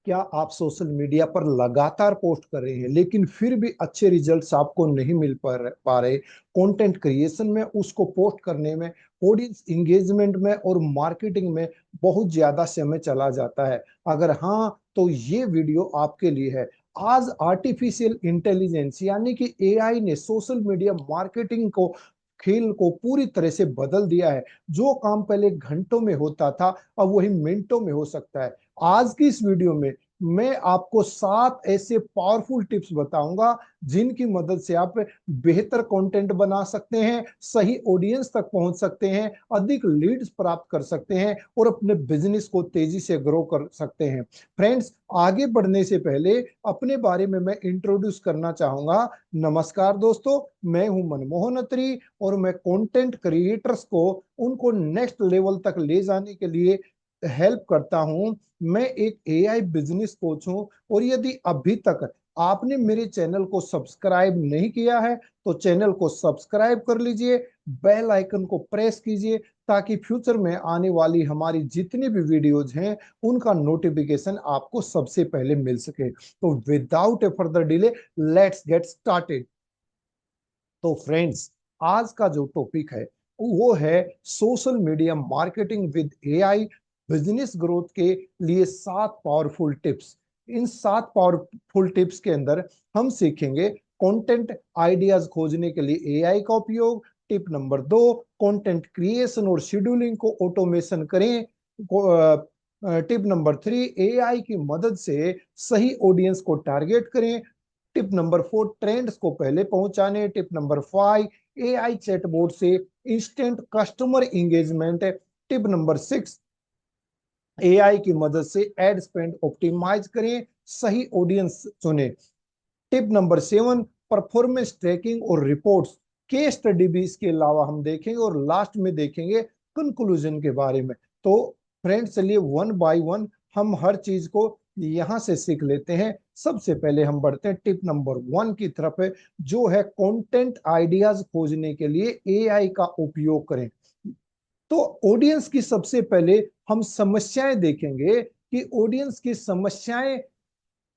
क्या आप social media पर लगातार पोस्ट कर रहे हैं लेकिन फिर भी अच्छे रिजल्ट्स आपको नहीं मिल पा रहे? कंटेंट क्रिएशन में, उसको पोस्ट करने में, ऑडियंस इंगेजमेंट में और मार्केटिंग में बहुत ज्यादा समय चला जाता है। अगर हाँ, तो ये वीडियो आपके लिए है। आज आर्टिफिशियल इंटेलिजेंस यानी कि एआई ने सोशल मीडिया मार्केटिंग को, खेल को पूरी तरह से बदल दिया है। जो काम पहले घंटों में होता था, अब वही मिनटों में हो सकता है। आज की इस वीडियो में मैं आपको 7 ऐसे पावरफुल टिप्स बताऊंगा जिनकी मदद से आप बेहतर कंटेंट बना सकते हैं, सही ऑडियंस तक पहुंच सकते हैं, अधिक लीड्स प्राप्त कर सकते हैं और अपने बिजनेस को तेजी से ग्रो कर सकते हैं। फ्रेंड्स, आगे बढ़ने से पहले अपने बारे में मैं इंट्रोड्यूस करना चाहूंगा। नमस्कार दोस्तों, मैं हूं मनमोहन अत्री और मैं कंटेंट क्रिएटर्स को उनको नेक्स्ट लेवल तक ले जाने के लिए हेल्प करता हूं। मैं एक एआई बिजनेस कोच हूं और यदि अभी तक आपने मेरे चैनल को सब्सक्राइब नहीं किया है तो चैनल को सब्सक्राइब कर लीजिए, बेल आइकन को प्रेस कीजिए ताकि फ्यूचर में आने वाली हमारी जितनी भी वीडियोज हैं उनका नोटिफिकेशन आपको सबसे पहले मिल सके। तो without A further delay, let's get started. तो फ्रेंड्स, आज का जो टॉपिक है वो है social media marketing with AI, business growth के लिए 7 पावरफुल टिप्स। इन 7 पावरफुल टिप्स के अंदर हम सीखेंगे कंटेंट आइडियाज खोजने के लिए एआई का उपयोग। टिप नंबर 2, कंटेंट क्रिएशन और शेड्यूलिंग को ऑटोमेशन करें। टिप नंबर 3, एआई की मदद से सही ऑडियंस को टारगेट करें। टिप नंबर 4, ट्रेंड्स को पहले पहुंचाने। टिप नंबर 5, एआई चैटबॉट से instant customer engagement. Tip number 6, AI की मदद से एड स्पेंड ऑप्टिमाइज करें, सही ऑडियंस चुने। टिप नंबर 7, परफॉर्मेंस ट्रैकिंग और रिपोर्ट्स। केस स्टडी भी इसके अलावा हम देखेंगे और लास्ट में देखेंगे कंक्लूजन के बारे में। तो फ्रेंड्स, चलिए वन बाय वन हम हर चीज को यहां से सीख लेते हैं। सबसे पहले हम बढ़ते हैं टिप नंबर 1 की तरफ है, जो है कंटेंट आइडियाज खोजने के लिए एआई का उपयोग करें। तो ऑडियंस की सबसे पहले हम समस्याएं देखेंगे कि ऑडियंस की समस्याएं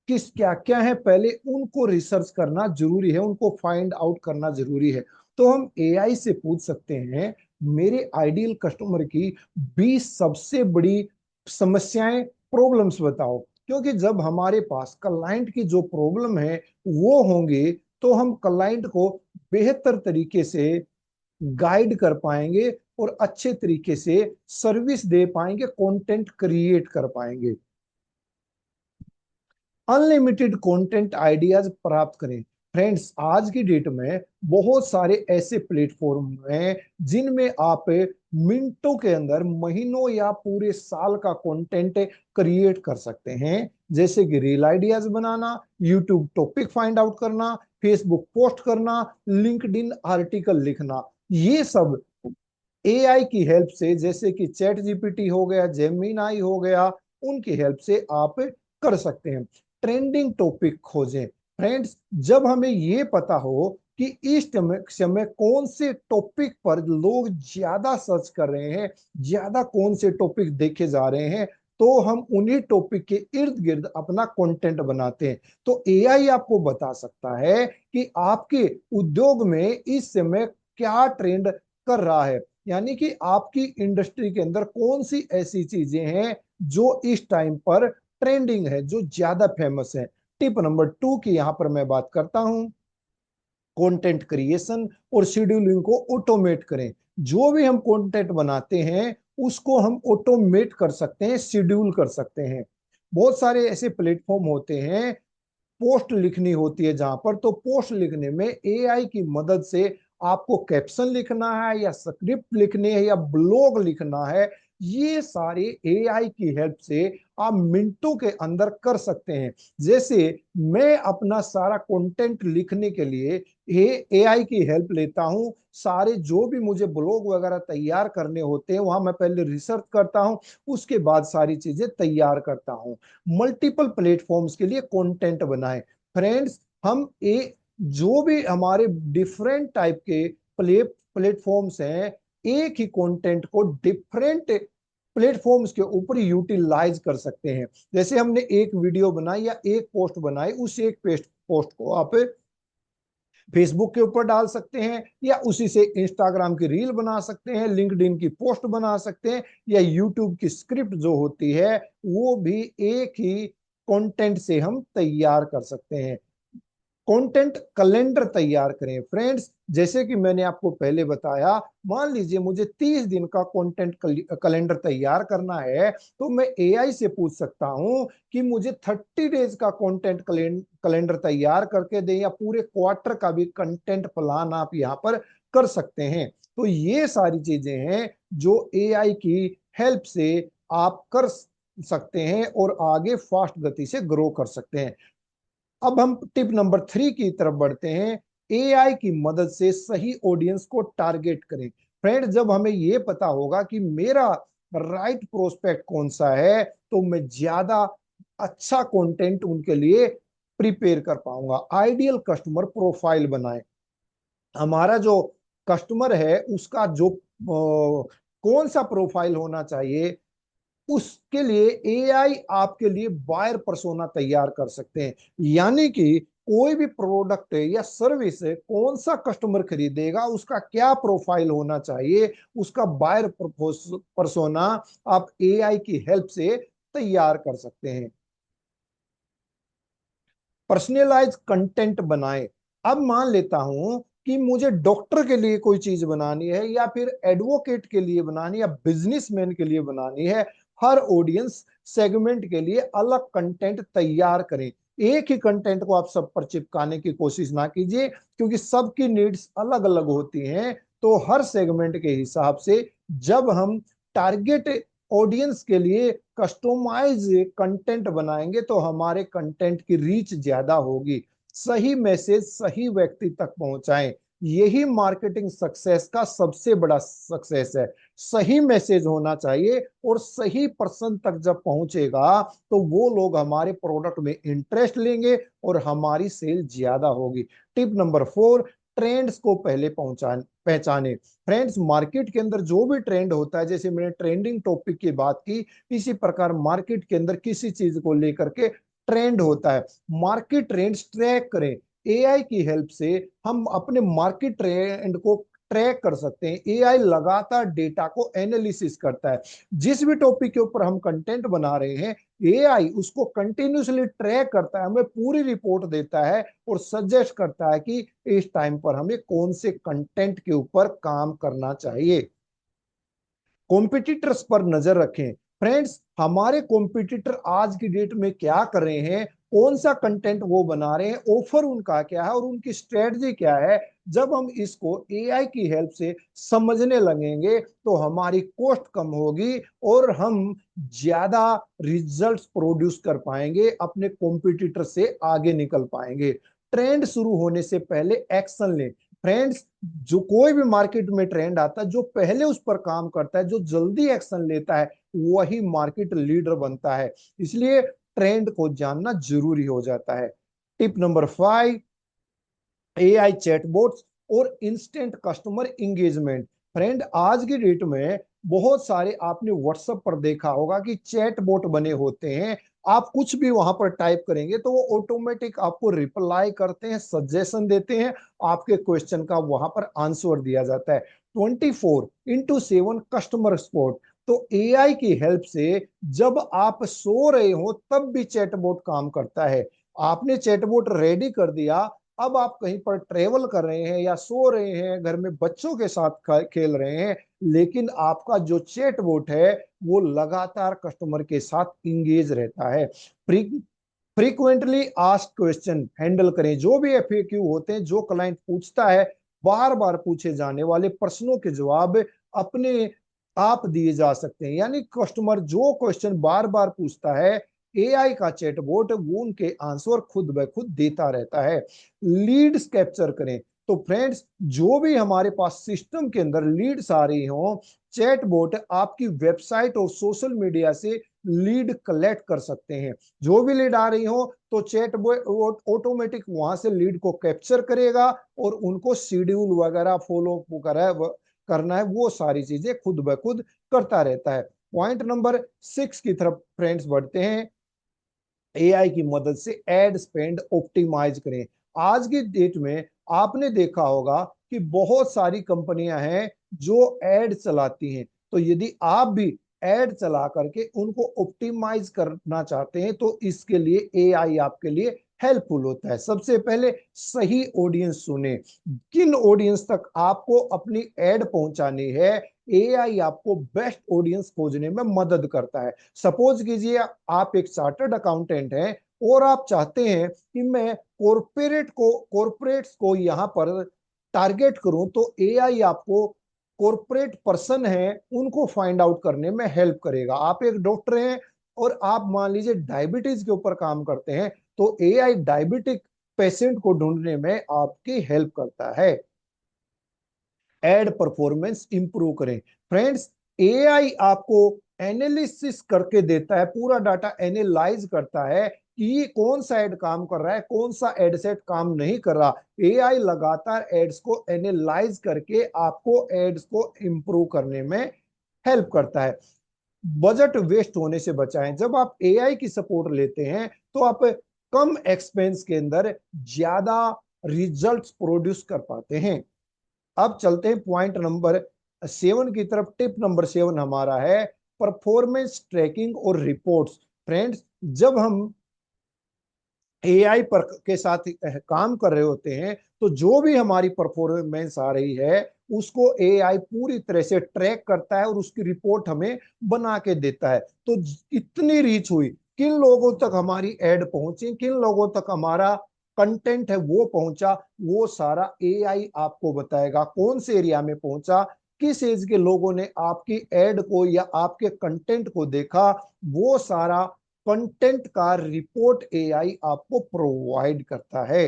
किस क्या क्या है, पहले उनको रिसर्च करना जरूरी है, उनको फाइंड आउट करना जरूरी है। तो हम एआई से पूछ सकते हैं, मेरे आइडियल कस्टमर की 20 सबसे बड़ी समस्याएं, प्रॉब्लम्स बताओ। क्योंकि जब हमारे पास क्लाइंट की जो प्रॉब्लम है वो होंगे तो हम क्लाइंट को बेहतर तरीके से गाइड कर पाएंगे और अच्छे तरीके से सर्विस दे पाएंगे, कंटेंट क्रिएट कर पाएंगे। अनलिमिटेड कंटेंट आइडियाज प्राप्त करें। फ्रेंड्स, आज की डेट में बहुत सारे ऐसे प्लेटफॉर्म हैं जिनमें आप मिनटों के अंदर, महीनों या पूरे साल का कंटेंट क्रिएट कर सकते हैं। जैसे कि रील आइडियाज बनाना, यूट्यूब टॉपिक फाइंड आउट करना, फेसबुक पोस्ट करना, लिंक्डइन आर्टिकल लिखना। ये सब एआई की हेल्प से, जैसे कि चैट जीपीटी हो गया, जेमिनाई हो गया, उनकी हेल्प से आप कर सकते हैं। ट्रेंडिंग टॉपिक खोजें। फ्रेंड्स, जब हमें ये पता हो कि इस समय कौन से टॉपिक पर लोग ज्यादा सर्च कर रहे हैं, ज्यादा कौन से टॉपिक देखे जा रहे हैं, तो हम उन्हीं टॉपिक के इर्द गिर्द अपना कंटेंट बनाते हैं। तो एआई आपको बता सकता है कि आपके उद्योग में इस समय क्या ट्रेंड कर रहा है, यानी कि आपकी इंडस्ट्री के अंदर कौन सी ऐसी चीजें हैं जो इस टाइम पर ट्रेंडिंग है, जो ज्यादा फेमस है। टिप नंबर 2 की यहां पर मैं बात करता हूं, कंटेंट क्रिएशन और शेड्यूलिंग को ऑटोमेट करें। जो भी हम कंटेंट बनाते हैं उसको हम ऑटोमेट कर सकते हैं, शेड्यूल कर सकते हैं। बहुत सारे ऐसे प्लेटफॉर्म होते हैं, पोस्ट लिखनी होती है जहां पर, तो पोस्ट लिखने में एआई की मदद से आपको कैप्शन लिखना है या स्क्रिप्ट लिखनी है या ब्लॉग लिखना है, ये सारे एआई की हेल्प से आप मिनटों के अंदर कर सकते हैं। जैसे मैं अपना सारा कंटेंट लिखने के लिए एआई की हेल्प लेता हूं। सारे जो भी मुझे ब्लॉग वगैरह तैयार करने होते हैं वहां मैं पहले रिसर्च करता हूं, उसके बाद सारी चीजें तैयार करता हूं। मल्टीपल प्लेटफॉर्म्स के लिए कंटेंट बनाएं। फ्रेंड्स, हम जो भी हमारे डिफरेंट टाइप के प्लेटफॉर्म्स हैं, एक ही कंटेंट को डिफरेंट प्लेटफॉर्म्स के ऊपर यूटिलाइज कर सकते हैं। जैसे हमने एक वीडियो बनाई या एक पोस्ट बनाई, उस एक पोस्ट को आप फेसबुक के ऊपर डाल सकते हैं, या उसी से इंस्टाग्राम की रील बना सकते हैं, लिंक्डइन की पोस्ट बना सकते हैं, या यूट्यूब की स्क्रिप्ट जो होती है वो भी एक ही कंटेंट से हम तैयार कर सकते हैं। कंटेंट कैलेंडर तैयार करें फ्रेंड्स। जैसे कि मैंने आपको पहले बताया, मान लीजिए मुझे 30 दिन का कंटेंट कैलेंडर तैयार करना है, तो मैं एआई से पूछ सकता हूं कि मुझे 30 डेज का कंटेंट कैलेंडर तैयार करके दें, या पूरे क्वार्टर का भी कंटेंट प्लान आप यहां पर कर सकते हैं। तो ये सारी चीजें हैं जो एआई की हेल्प से आप कर सकते हैं और आगे फास्ट गति से ग्रो कर सकते हैं। अब हम टिप नंबर 3 की तरफ बढ़ते हैं। एआई की मदद से सही ऑडियंस को टारगेट करें। फ्रेंड, जब हमें यह पता होगा कि मेरा राइट प्रोस्पेक्ट कौन सा है, तो मैं ज्यादा अच्छा कंटेंट उनके लिए प्रिपेयर कर पाऊंगा। आइडियल कस्टमर प्रोफाइल बनाएं। हमारा जो कस्टमर है उसका जो कौन सा प्रोफाइल होना चाहिए, उसके लिए एआई आपके लिए बायर पर्सोना तैयार कर सकते हैं। यानी कि कोई भी प्रोडक्ट या सर्विस है, कौन सा कस्टमर खरीदेगा, उसका क्या प्रोफाइल होना चाहिए, उसका बायर पर्सोना आप एआई की हेल्प से तैयार कर सकते हैं। पर्सनलाइज कंटेंट बनाएं। अब मान लेता हूं कि मुझे डॉक्टर के लिए कोई चीज बनानी है, या फिर एडवोकेट के लिए बनानी, या बिजनेसमैन के लिए बनानी है। हर ऑडियंस सेगमेंट के लिए अलग कंटेंट तैयार करें। एक ही कंटेंट को आप सब पर चिपकाने की कोशिश ना कीजिए, क्योंकि सबकी नीड्स अलग अलग होती हैं। तो हर सेगमेंट के हिसाब से जब हम टारगेट ऑडियंस के लिए कस्टमाइज कंटेंट बनाएंगे, तो हमारे कंटेंट की रीच ज्यादा होगी। सही मैसेज सही व्यक्ति तक पहुंचाएं। यही मार्केटिंग सक्सेस का सबसे बड़ा सक्सेस है। सही मैसेज होना चाहिए, और सही पर्सन तक जब पहुंचेगा तो वो लोग हमारे प्रोडक्ट में इंटरेस्ट लेंगे और हमारी सेल ज्यादा होगी। टिप नंबर 4, ट्रेंड्स को पहले पहचाने। फ्रेंड्स, मार्केट के अंदर जो भी ट्रेंड होता है, जैसे मैंने ट्रेंडिंग टॉपिक की बात की, इसी प्रकार मार्केट के अंदर किसी चीज को लेकर के ट्रेंड होता है। मार्केट ट्रेंड्स ट्रैक करें। एआई की हेल्प से हम अपने मार्केट ट्रेंड को ट्रैक कर सकते हैं। एआई लगातार डेटा को एनालिसिस करता है। जिस भी टॉपिक के ऊपर हम कंटेंट बना रहे हैं, एआई उसको कंटिन्यूसली ट्रैक करता है, हमें पूरी रिपोर्ट देता है और सजेस्ट करता है कि इस टाइम पर हमें कौन से कंटेंट के ऊपर काम करना चाहिए। कॉम्पिटिटर्स पर नजर रखें। फ्रेंड्स, हमारे कॉम्पिटिटर आज की डेट में क्या कर रहे हैं, कौन सा कंटेंट वो बना रहे हैं, ऑफर उनका क्या है और उनकी स्ट्रेटजी क्या है। जब हम इसको एआई की हेल्प से समझने लगेंगे, तो हमारी कॉस्ट कम होगी और हम ज्यादा रिजल्ट्स प्रोड्यूस कर पाएंगे, अपने कॉम्पिटिटर से आगे निकल पाएंगे। ट्रेंड शुरू होने से पहले एक्शन लें। फ्रेंड्स, जो कोई भी मार्केट में ट्रेंड आता है, जो पहले उस पर काम करता है, जो जल्दी एक्शन लेता है, वही मार्केट लीडर बनता है। इसलिए ट्रेंड को जानना जरूरी हो जाता है। टिप नंबर 5, एआई चैटबॉट्स और इंस्टेंट कस्टमर इंगेजमेंट। फ्रेंड, आज की डेट में बहुत सारे आपने व्हाट्सएप पर देखा होगा कि चैटबॉट बने होते हैं। आप कुछ भी वहां पर टाइप करेंगे तो वो ऑटोमेटिक आपको रिप्लाई करते हैं, सजेशन देते हैं, आपके क्वेश्चन का वहां पर आंसर दिया जाता है। 24x7 customer support. तो एआई की हेल्प से जब आप सो रहे हो तब भी चैटबॉट काम करता है। आपने चैटबॉट रेडी कर दिया, अब आप कहीं पर ट्रेवल कर रहे हैं या सो रहे हैं, घर में बच्चों के साथ खेल रहे हैं, लेकिन आपका जो चैटबॉट है वो लगातार कस्टमर के साथ इंगेज रहता है। फ्रीक्वेंटली आस्क्ड क्वेश्चन हैंडल करें। जो भी एफएक्यू होते हैं, जो क्लाइंट पूछता है, बार बार पूछे जाने वाले प्रश्नों के जवाब अपने आप दिए जा सकते हैं। यानी कस्टमर जो क्वेश्चन बार बार पूछता है, एआई का चैटबॉट वो उनके आंसर खुद ब खुद देता रहता है। लीड्स कैप्चर करें। तो फ्रेंड्स, जो भी हमारे पास सिस्टम के अंदर लीड्स आ रही हो, चैटबॉट आपकी वेबसाइट और सोशल मीडिया से लीड कलेक्ट कर सकते हैं। जो भी लीड आ रही हो, तो चैटबॉट ऑटोमेटिक वहां से लीड को कैप्चर करेगा और उनको शेड्यूल वगैरह फॉलो करना है, वो सारी चीजें खुद ब खुद करता रहता है। पॉइंट नंबर 6 की तरफ फ्रेंड्स बढ़ते हैं। एआई की मदद से एड स्पेंड ऑप्टिमाइज करें। आज की डेट में आपने देखा होगा कि बहुत सारी कंपनियां हैं जो एड चलाती हैं। तो यदि आप भी एड चला करके उनको ऑप्टिमाइज करना चाहते हैं तो इसके लिए एआई आपके लिए हेल्पफुल होता है। सबसे पहले सही ऑडियंस चुने। किन ऑडियंस तक आपको अपनी एड पहुंचानी है, एआई आपको बेस्ट ऑडियंस खोजने में मदद करता है। सपोज कीजिए आप एक चार्टर्ड अकाउंटेंट हैं और आप चाहते हैं कि मैं कॉरपोरेट्स को यहां पर टारगेट करूं, तो एआई आपको कॉरपोरेट पर्सन है उनको फाइंड आउट करने में हेल्प करेगा। आप एक डॉक्टर हैं और आप मान लीजिए डायबिटीज के ऊपर काम करते हैं, तो एआई डायबिटिक पेशेंट को ढूंढने में आपकी हेल्प करता है। एड परफॉर्मेंस इंप्रूव करें। फ्रेंड्स, एआई आपको एनालिसिस करके देता है, पूरा डाटा एनालाइज करता है कि ये कौन सा एड काम कर रहा है, कौन सा एड सेट काम नहीं कर रहा। एआई लगातार एड्स को एनालाइज करके आपको एड्स को इंप्रूव करने में हेल्प करता है। बजट वेस्ट होने से बचाएं। जब आप एआई की सपोर्ट लेते हैं तो आप कम एक्सपेंस के अंदर ज्यादा रिजल्ट्स प्रोड्यूस कर पाते हैं। अब चलते हैं पॉइंट नंबर 7 की तरफ। टिप नंबर 7 हमारा है परफॉर्मेंस ट्रैकिंग और रिपोर्ट्स। फ्रेंड्स, जब हम एआई पर के साथ काम कर रहे होते हैं तो जो भी हमारी परफॉर्मेंस आ रही है उसको एआई पूरी तरह से ट्रैक करता है और उसकी रिपोर्ट हमें बना के देता है। तो इतनी रीच हुई, किन लोगों तक हमारी एड पहुंची, किन लोगों तक हमारा कंटेंट है वो पहुंचा, वो सारा एआई आपको बताएगा। कौन से एरिया में पहुंचा, किस एज के लोगों ने आपकी एड को या आपके कंटेंट को देखा, वो सारा कंटेंट का रिपोर्ट एआई आपको प्रोवाइड करता है।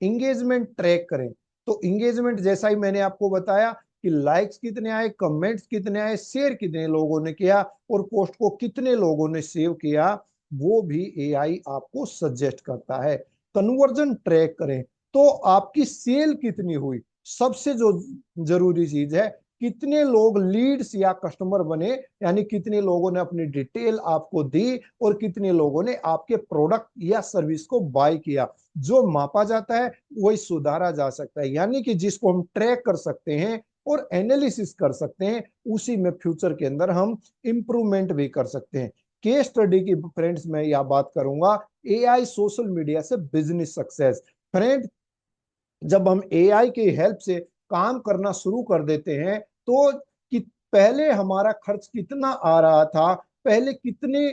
इंगेजमेंट ट्रैक करें। तो इंगेजमेंट जैसा ही मैंने आपको बताया कि लाइक्स कितने आए, कमेंट्स कितने आए, शेयर कितने लोगों ने किया और पोस्ट को कितने लोगों ने सेव किया, वो भी एआई आपको सजेस्ट करता है। कन्वर्जन ट्रैक करें। तो आपकी सेल कितनी हुई, सबसे जो जरूरी चीज है, कितने लोग लीड्स या कस्टमर बने, यानी कितने लोगों ने अपनी डिटेल आपको दी और कितने लोगों ने आपके प्रोडक्ट या सर्विस को बाय किया। जो मापा जाता है वही सुधारा जा सकता है, यानी कि जिसको हम ट्रैक कर सकते हैं और एनालिसिस कर सकते हैं, उसी में फ्यूचर के अंदर हम इंप्रूवमेंट भी कर सकते हैं। केस स्टडी की फ्रेंड्स मैं यह बात करूंगा, एआई सोशल मीडिया से बिजनेस सक्सेस। फ्रेंड, जब हम एआई की हेल्प से काम करना शुरू कर देते हैं तो कि पहले हमारा खर्च कितना आ रहा था, पहले कितने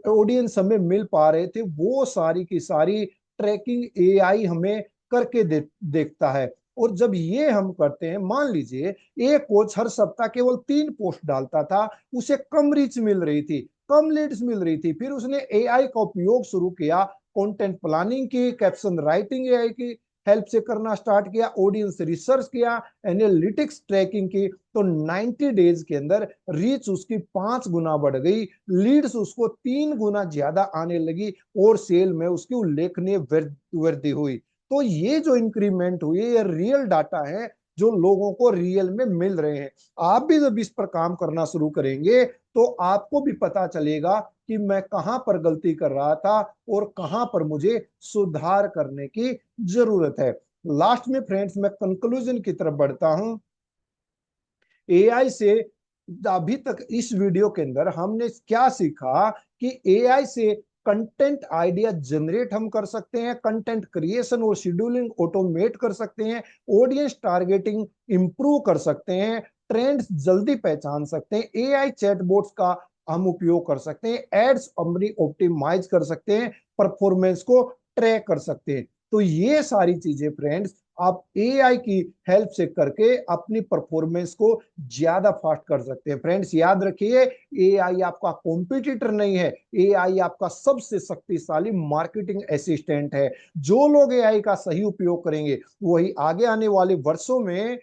ऑडियंस हमें मिल पा रहे थे, वो सारी की सारी ट्रैकिंग एआई हमें करके देखता है। और जब ये हम करते हैं, मान लीजिए एक कोच हर सप्ताह केवल 3 पोस्ट डालता था, उसे कम रीच मिल रही थी, कम लीड्स मिल रही थी, फिर उसने एआई का उपयोग शुरू किया, कंटेंट प्लानिंग की, कैप्शन राइटिंग एआई की हेल्प से करना स्टार्ट किया, ऑडियंस रिसर्च किया, एनालिटिक्स ट्रैकिंग की, तो 90 डेज के अंदर रीच उसकी 5 गुना बढ़ गई, लीड्स उसको 3 गुना ज्यादा आने लगी और सेल में उसकी उल्लेखनीय वृद्धि हुई। तो ये जो इंक्रीमेंट हुई ये रियल डाटा है जो लोगों को रियल में मिल रहे हैं। आप भी जब इस पर काम करना शुरू करेंगे तो आपको भी पता चलेगा कि मैं कहां पर गलती कर रहा था और कहां पर मुझे सुधार करने की जरूरत है। लास्ट में फ्रेंड्स मैं कंक्लूजन की तरफ बढ़ता हूं। एआई से अभी तक इस वीडियो के अंदर हमने क्या सीखा कि एआई से कंटेंट आइडिया जनरेट हम कर सकते हैं, कंटेंट क्रिएशन और शेड्यूलिंग ऑटोमेट कर सकते हैं, ऑडियंस टारगेटिंग इंप्रूव कर सकते हैं, ट्रेंड्स जल्दी पहचान सकते हैं, एआई चैटबॉट्स का हम उपयोग कर सकते हैं, एड्स अपनी ऑप्टिमाइज कर सकते हैं, परफॉर्मेंस को ट्रैक कर सकते हैं। तो ये सारी चीजें फ्रेंड्स आप एआई की हेल्प से करके अपनी परफॉर्मेंस को ज्यादा फास्ट कर सकते हैं। फ्रेंड्स याद रखिए, एआई आपका कॉम्पिटिटर नहीं है, एआई आपका सबसे शक्तिशाली मार्केटिंग असिस्टेंट है। जो लोग एआई का सही उपयोग करेंगे वही आगे आने वाले वर्षों में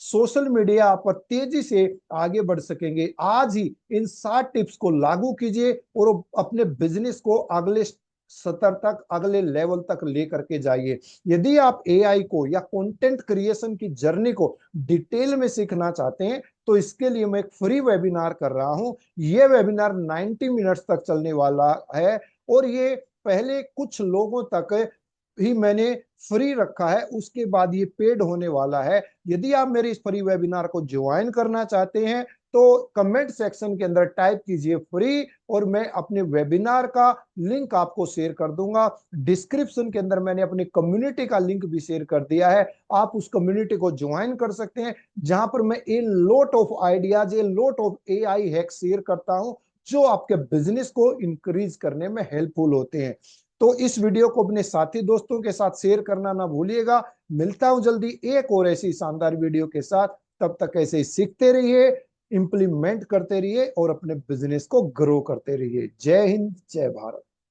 सोशल मीडिया पर तेजी से आगे बढ़ सकेंगे। आज ही इन 7 टिप्स को लागू कीजिए और अपने बिजनेस को अगले स्तर तक, अगले लेवल तक लेकर के जाइए। यदि आप एआई को या कंटेंट क्रिएशन की जर्नी को डिटेल में सीखना चाहते हैं तो इसके लिए मैं एक फ्री वेबिनार कर रहा हूं। ये वेबिनार 90 मिनट्स तक चलने वाला है और ये पहले कुछ लोगों तक ही मैंने फ्री रखा है, उसके बाद ये पेड होने वाला है। यदि आप मेरे इस फ्री वेबिनार को ज्वाइन करना चाहते हैं तो कमेंट सेक्शन के अंदर टाइप कीजिए फ्री, और मैं अपने वेबिनार का लिंक आपको शेयर कर दूंगा। डिस्क्रिप्शन के अंदर मैंने अपनी कम्युनिटी का लिंक भी शेयर कर दिया है, आप उस कम्युनिटी को ज्वाइन कर सकते हैं, जहां पर मैं a lot of ideas, a lot of AI hack share करता हूं जो आपके बिजनेस को इंक्रीज करने में हेल्पफुल होते हैं। तो इस वीडियो को अपने साथी दोस्तों के साथ शेयर करना ना भूलिएगा। मिलता हूं जल्दी एक और ऐसी शानदार वीडियो के साथ। तब तक ऐसे ही सीखते रहिए, इंप्लीमेंट करते रहिए और अपने बिजनेस को ग्रो करते रहिए। जय हिंद, जय भारत।